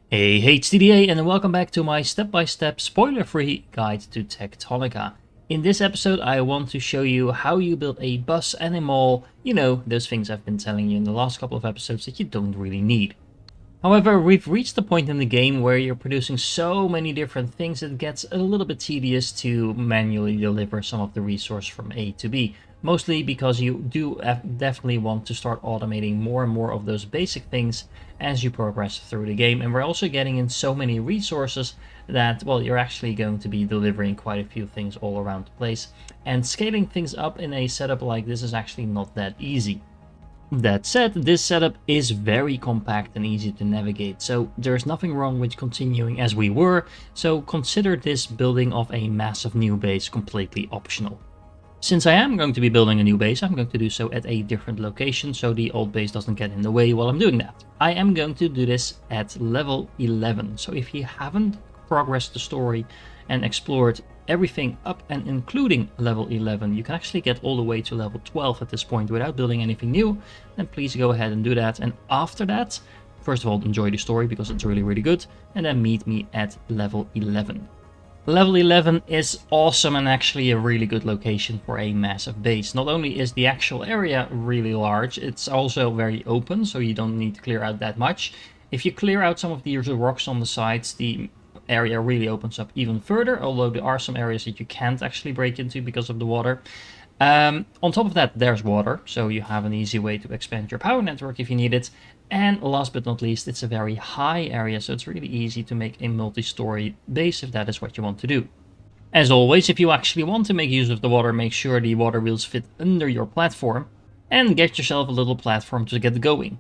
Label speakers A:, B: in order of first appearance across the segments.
A: Hey HTDA, and welcome back to my step-by-step spoiler-free guide to Techtonica. In this episode I want to show you how you build a bus and a mall, you know, those things I've been telling you in the last couple of episodes that you don't really need. However, we've reached the point in the game where you're producing so many different things it gets a little bit tedious to manually deliver some of the resource from A to B. Mostly because you do definitely want to start automating more and more of those basic things as you progress through the game. And we're also getting in so many resources that, well, you're actually going to be delivering quite a few things all around the place. And scaling things up in a setup like this is actually not that easy. That said, this setup is very compact and easy to navigate, so there's nothing wrong with continuing as we were, so consider this building of a massive new base completely optional. Since I am going to be building a new base, I'm going to do so at a different location so the old base doesn't get in the way while I'm doing that. I am going to do this at level 11, so if you haven't progressed the story and explored everything up and including level 11, you can actually get all the way to level 12 at this point without building anything new, then please go ahead and do that. And after that, first of all, enjoy the story because it's really good, and then meet me at level 11. Level 11 is awesome and actually a really good location for a massive base. Not only is the actual area really large, it's also very open, so you don't need to clear out that much. If you clear out some of the rocks on the sides, the area really opens up even further, although there are some areas that you can't actually break into because of the water. On top of that, there's water, so you have an easy way to expand your power network if you need it. And last but not least, it's a very high area, so it's really easy to make a multi-story base if that is what you want to do. As always, if you actually want to make use of the water, make sure the water wheels fit under your platform, and get yourself a little platform to get going.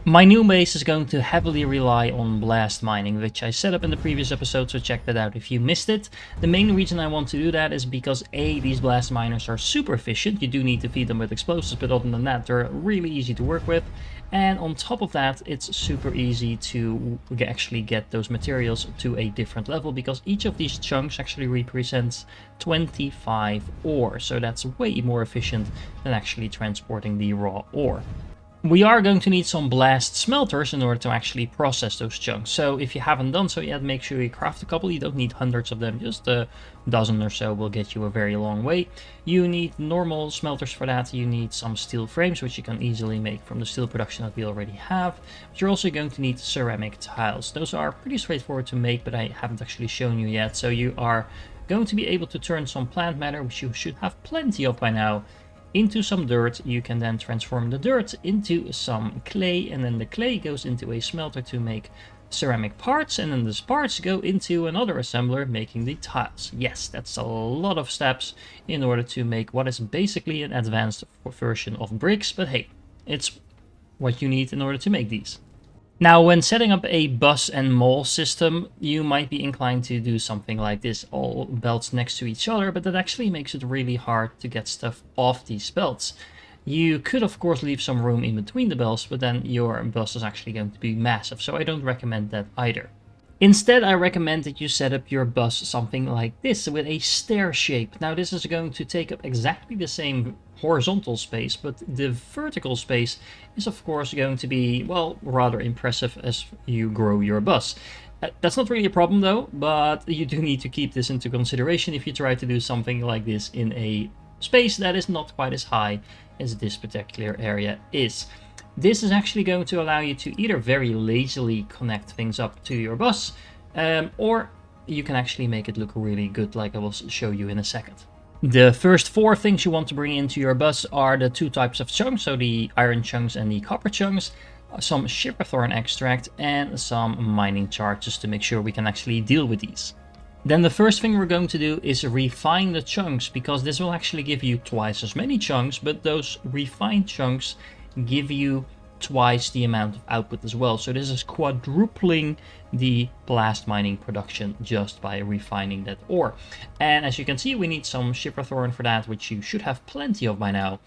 A: My new base is going to heavily rely on blast mining, which I set up in the previous episode, so check that out if you missed it. The main reason I want to do that is because A, these blast miners are super efficient. You do need to feed them with explosives, but other than that, they're really easy to work with. And on top of that, it's super easy to actually get those materials to a different level, because each of these chunks actually represents 25 ore, so that's way more efficient than actually transporting the raw ore. We are going to need some blast smelters in order to actually process those chunks. So if you haven't done so yet, make sure you craft a couple. You don't need hundreds of them, just a dozen or so will get you a very long way. You need normal smelters for that. You need some steel frames, which you can easily make from the steel production that we already have. But you're also going to need ceramic tiles. Those are pretty straightforward to make, but I haven't actually shown you yet. So you are going to be able to turn some plant matter, which you should have plenty of by now, into some dirt. You can then transform the dirt into some clay, and then the clay goes into a smelter to make ceramic parts, and then these parts go into another assembler making the tiles. Yes, that's a lot of steps in order to make what is basically an advanced version of bricks, but hey, it's what you need in order to make these. Now, when setting up a bus and mall system, you might be inclined to do something like this, all belts next to each other, but that actually makes it really hard to get stuff off these belts. You could, of course, leave some room in between the belts, but then your bus is actually going to be massive, so I don't recommend that either. Instead, I recommend that you set up your bus something like this, with a stair shape. Now, this is going to take up exactly the same horizontal space, but the vertical space is of course going to be, well, rather impressive as you grow your bus. That's not really a problem though, but you do need to keep this into consideration if you try to do something like this in a space that is not quite as high as this particular area is. This is actually going to allow you to either very lazily connect things up to your bus, or you can actually make it look really good, like I will show you in a second. The first four things you want to bring into your bus are the two types of chunks, so the iron chunks and the copper chunks, some shipperthorn extract, and some mining charges to make sure we can actually deal with these. Then the first thing we're going to do is refine the chunks, because this will actually give you twice as many chunks, but those refined chunks give you twice the amount of output as well. So this is quadrupling the blast mining production just by refining that ore. And as you can see, we need some shipperthorn for that, which you should have plenty of by now.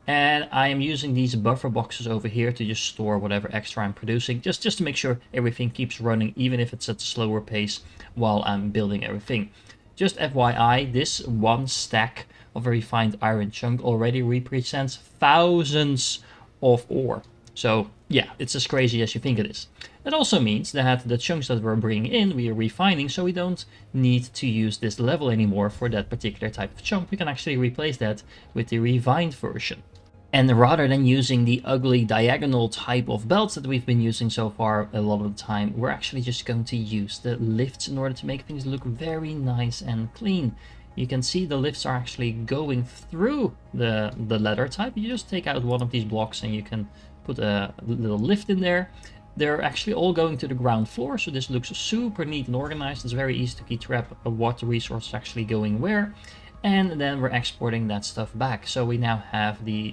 A: And I am using these buffer boxes over here to just store whatever extra I'm producing, just to make sure everything keeps running, even if it's at a slower pace while I'm building everything. Just FYI, this one stack of a refined iron chunk already represents thousands of ore. So yeah, it's as crazy as you think it is. That also means that the chunks that we're bringing in, we are refining, so we don't need to use this level anymore for that particular type of chunk. We can actually replace that with the refined version. And rather than using the ugly diagonal type of belts that we've been using so far a lot of the time, we're actually just going to use the lifts in order to make things look very nice and clean. You can see the lifts are actually going through the leather type. You just take out one of these blocks and you can put a little lift in there. They're actually all going to the ground floor, so this looks super neat and organized. It's very easy to keep track of what resource is actually going where. And then we're exporting that stuff back. So we now have the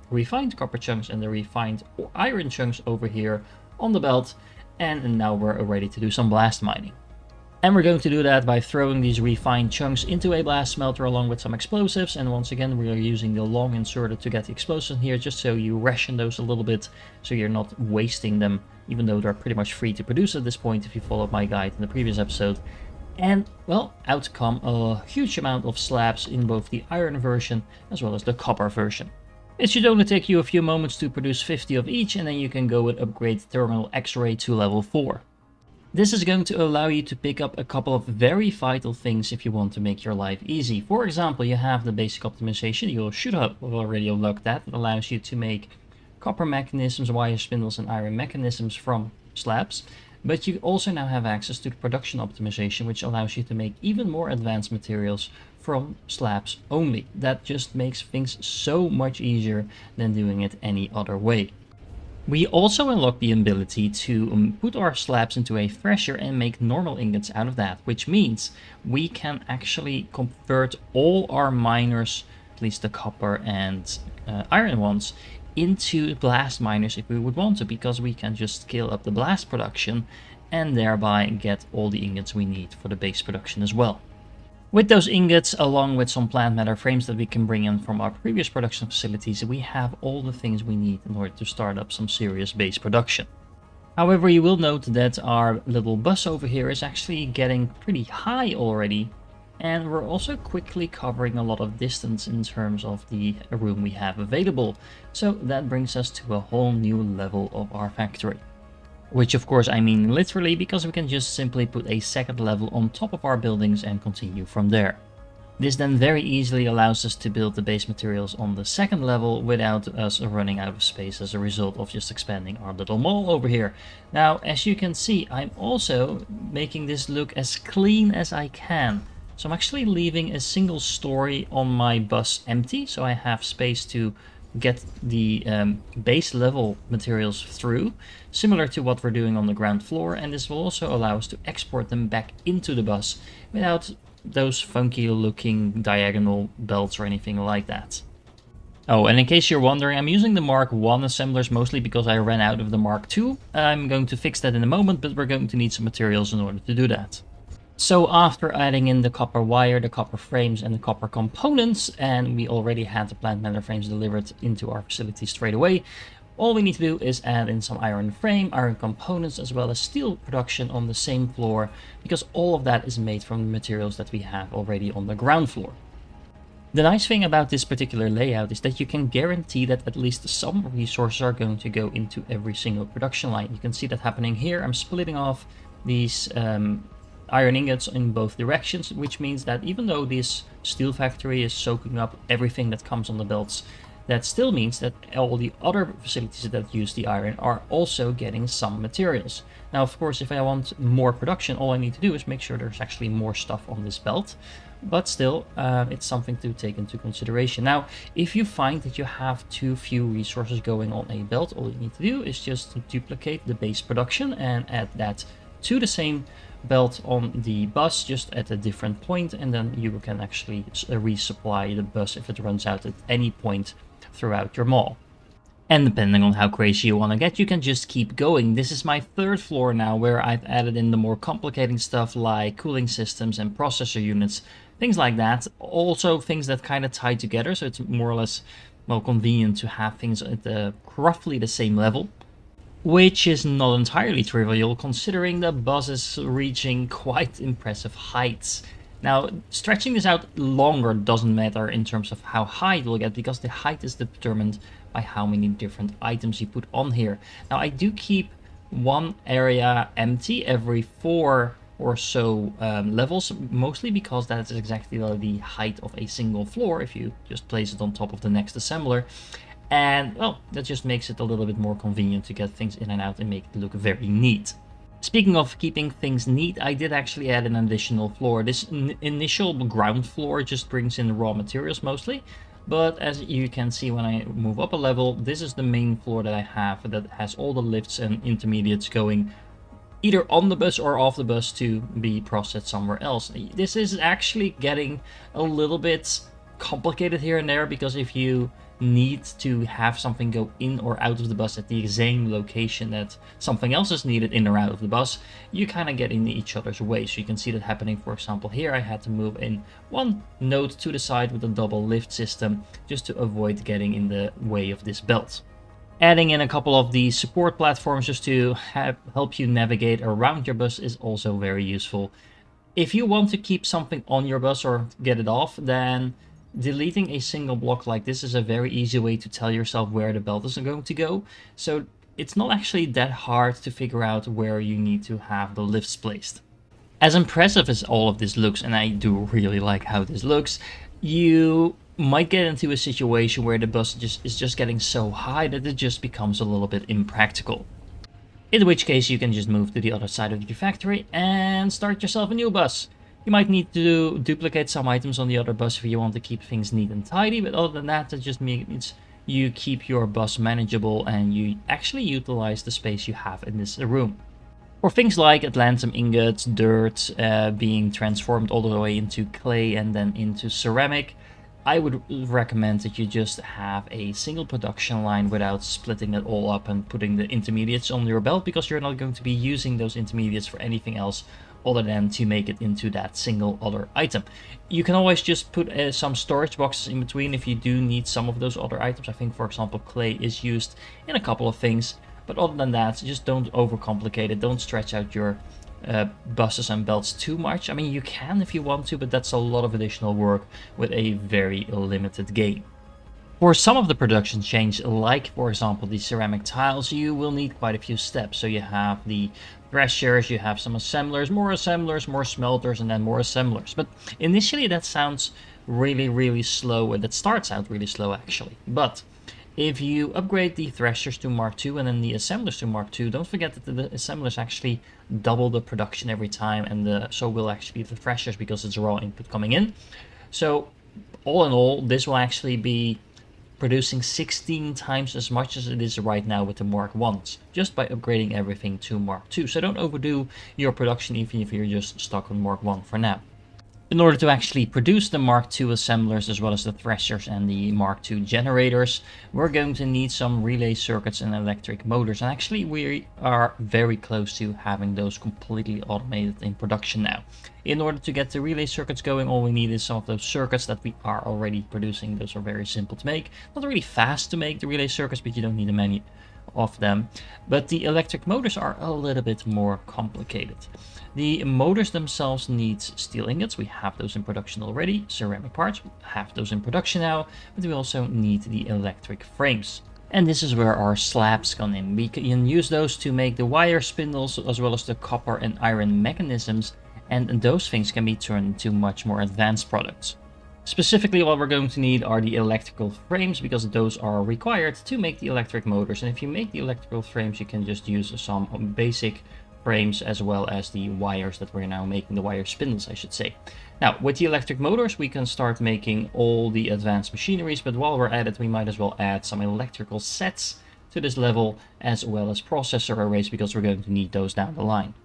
A: refined copper chunks and the refined iron chunks over here on the belt. And now we're ready to do some blast mining. And we're going to do that by throwing these refined chunks into a blast smelter along with some explosives. And once again, we are using the long inserter to get the explosives here, just so you ration those a little bit, so you're not wasting them, even though they're pretty much free to produce at this point if you followed my guide in the previous episode. And, well, out come a huge amount of slabs in both the iron version as well as the copper version. It should only take you a few moments to produce 50 of each, and then you can go with upgrade terminal X-ray to level 4. This is going to allow you to pick up a couple of very vital things if you want to make your life easy. For example, you have the basic optimization. You should have already unlocked that. It allows you to make copper mechanisms, wire spindles, and iron mechanisms from slabs. But you also now have access to the production optimization, which allows you to make even more advanced materials from slabs only. That just makes things so much easier than doing it any other way. We also unlock the ability to put our slabs into a thresher and make normal ingots out of that, which means we can actually convert all our miners, at least the copper and iron ones, into blast miners if we would want to, because we can just scale up the blast production and thereby get all the ingots we need for the base production as well. With those ingots, along with some plant matter frames that we can bring in from our previous production facilities, we have all the things we need in order to start up some serious base production. However, you will note that our little bus over here is actually getting pretty high already, and we're also quickly covering a lot of distance in terms of the room we have available. So that brings us to a whole new level of our factory. Which of course I mean literally, because we can just simply put a second level on top of our buildings and continue from there. This then very easily allows us to build the base materials on the second level without us running out of space as a result of just expanding our little mall over here. Now, as you can see, I'm also making this look as clean as I can. So I'm actually leaving a single story on my bus empty, so I have space to get the base level materials through, similar to what we're doing on the ground floor, and this will also allow us to export them back into the bus without those funky looking diagonal belts or anything like that. Oh, and in case you're wondering, I'm using the Mark 1 assemblers mostly because I ran out of the Mark 2. I'm going to fix that in a moment, but we're going to need some materials in order to do that. So after adding in the copper wire, the copper frames, and the copper components, and we already had the plant matter frames delivered into our facility straight away, all we need to do is add in some iron frame, iron components, as well as steel production on the same floor, because all of that is made from the materials that we have already on the ground floor. The nice thing about this particular layout is that you can guarantee that at least some resources are going to go into every single production line. You can see that happening here. I'm splitting off these iron ingots in both directions, which means that even though this steel factory is soaking up everything that comes on the belts, that still means that all the other facilities that use the iron are also getting some materials. Now, of course, if I want more production, all I need to do is make sure there's actually more stuff on this belt, but still, it's something to take into consideration. Now, if you find that you have too few resources going on a belt, all you need to do is just duplicate the base production and add that to the same belt on the bus, just at a different point, and then you can actually resupply the bus if it runs out at any point throughout your mall. And depending on how crazy you want to get, you can just keep going. This is my third floor now, where I've added in the more complicated stuff like cooling systems and processor units, things like that. Also things that kind of tie together, so it's more or less, well, convenient to have things at roughly the same level. Which is not entirely trivial, considering the bus is reaching quite impressive heights. Now, stretching this out longer doesn't matter in terms of how high it will get, because the height is determined by how many different items you put on here. Now, I do keep one area empty every 4 or so levels, mostly because that is exactly the height of a single floor if you just place it on top of the next assembler. And well, that just makes it a little bit more convenient to get things in and out and make it look very neat. Speaking of keeping things neat, I did actually add an additional floor. This initial ground floor just brings in raw materials mostly, but as you can see when I move up a level, this is the main floor that I have that has all the lifts and intermediates going either on the bus or off the bus to be processed somewhere else. This is actually getting a little bit complicated here and there, because if you need to have something go in or out of the bus at the same location that something else is needed in or out of the bus, you kind of get in each other's way. So you can see that happening. For example, here I had to move in one node to the side with a double lift system just to avoid getting in the way of this belt. Adding in a couple of these support platforms just to help you navigate around your bus is also very useful. If you want to keep something on your bus or get it off, then deleting a single block like this is a very easy way to tell yourself where the belt is going to go. So it's not actually that hard to figure out where you need to have the lifts placed. As impressive as all of this looks, and I do really like how this looks, you might get into a situation where the bus is just getting so high that it just becomes a little bit impractical. In which case you can just move to the other side of your factory and start yourself a new bus. You might need to duplicate some items on the other bus if you want to keep things neat and tidy, but other than that, it just means you keep your bus manageable and you actually utilize the space you have in this room. For things like Atlantum ingots, dirt being transformed all the way into clay and then into ceramic, I would recommend that you just have a single production line without splitting it all up and putting the intermediates on your belt, because you're not going to be using those intermediates for anything else other than to make it into that single other item. You can always just put some storage boxes in between if you do need some of those other items. I think, for example, clay is used in a couple of things, but other than that, just don't overcomplicate it. Don't stretch out your buses and belts too much. I mean, you can if you want to, but that's a lot of additional work with a very limited game. For some of the production chains, like for example the ceramic tiles, you will need quite a few steps. So you have the threshers, you have some assemblers, more smelters, and then more assemblers. But initially that sounds really slow, and that starts out really slow actually. But if you upgrade the threshers to Mark II and then the assemblers to Mark II, don't forget that the assemblers actually double the production every time, and so will actually the threshers, because it's raw input coming in. So all in all, this will actually be producing 16 times as much as it is right now with the Mark Is, just by upgrading everything to Mark II. So don't overdo your production even if you're just stuck on Mark I for now. In order to actually produce the Mark II assemblers as well as the threshers and the Mark II generators, we're going to need some relay circuits and electric motors. And actually we are very close to having those completely automated in production now. In order to get the relay circuits going, all we need is some of those circuits that we are already producing. Those are very simple to make. Not really fast to make, the relay circuits, but you don't need many of them. But the electric motors are a little bit more complicated. The motors themselves need steel ingots. We have those in production already. Ceramic parts, we have those in production now, but we also need the electric frames. And this is where our slabs come in. We can use those to make the wire spindles as well as the copper and iron mechanisms, and those things can be turned into much more advanced products. Specifically, what we're going to need are the electrical frames, because those are required to make the electric motors. And if you make the electrical frames, you can just use some basic frames as well as the wires that we're now making, the wire spindles I should say. Now with the electric motors we can start making all the advanced machineries, but while we're at it we might as well add some electrical sets to this level as well as processor arrays, because we're going to need those down the line.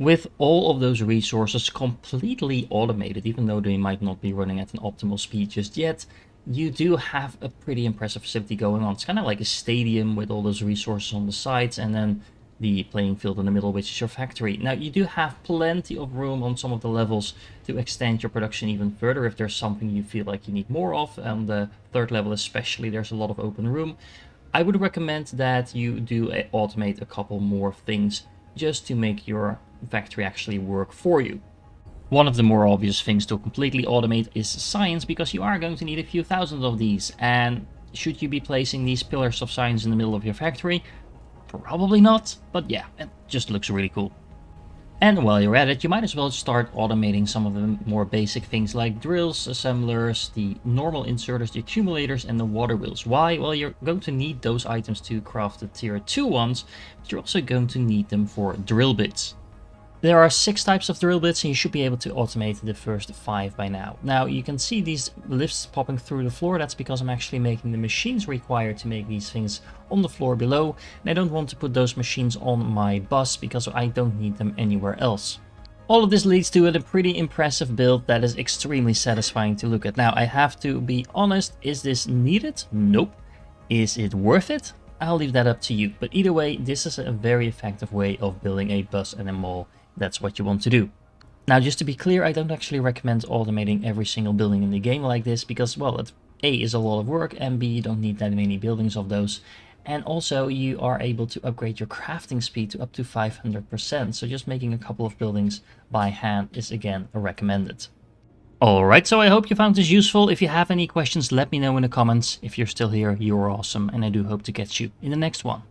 A: With all of those resources completely automated, even though they might not be running at an optimal speed just yet, you do have a pretty impressive facility going on. It's kind of like a stadium with all those resources on the sides and then the playing field in the middle, which is your factory. Now you do have plenty of room on some of the levels to extend your production even further if there's something you feel like you need more of. On the third level especially, there's a lot of open room. I would recommend that you do automate a couple more things just to make your factory actually work for you. One of the more obvious things to completely automate is science, because you are going to need a few thousand of these, and should you be placing these pillars of science in the middle of your factory, Probably not, but yeah, it just looks really cool. And while you're at it, you might as well start automating some of the more basic things like drills, assemblers, the normal inserters, the accumulators, and the water wheels. Why? Well, you're going to need those items to craft the tier 2 ones, but you're also going to need them for drill bits. There are 6 types of drill bits and you should be able to automate the first 5 by now. Now you can see these lifts popping through the floor. That's because I'm actually making the machines required to make these things on the floor below. And I don't want to put those machines on my bus because I don't need them anywhere else. All of this leads to a pretty impressive build that is extremely satisfying to look at. Now I have to be honest, is this needed? Nope. Is it worth it? I'll leave that up to you. But either way, this is a very effective way of building a bus and a mall. That's what you want to do. Now, just to be clear, I don't actually recommend automating every single building in the game like this because, well, it A, is a lot of work, and B, you don't need that many buildings of those. And also, you are able to upgrade your crafting speed to up to 500%, so just making a couple of buildings by hand is, again, recommended. Alright, so I hope you found this useful. If you have any questions, let me know in the comments. If you're still here, you're awesome, and I do hope to catch you in the next one.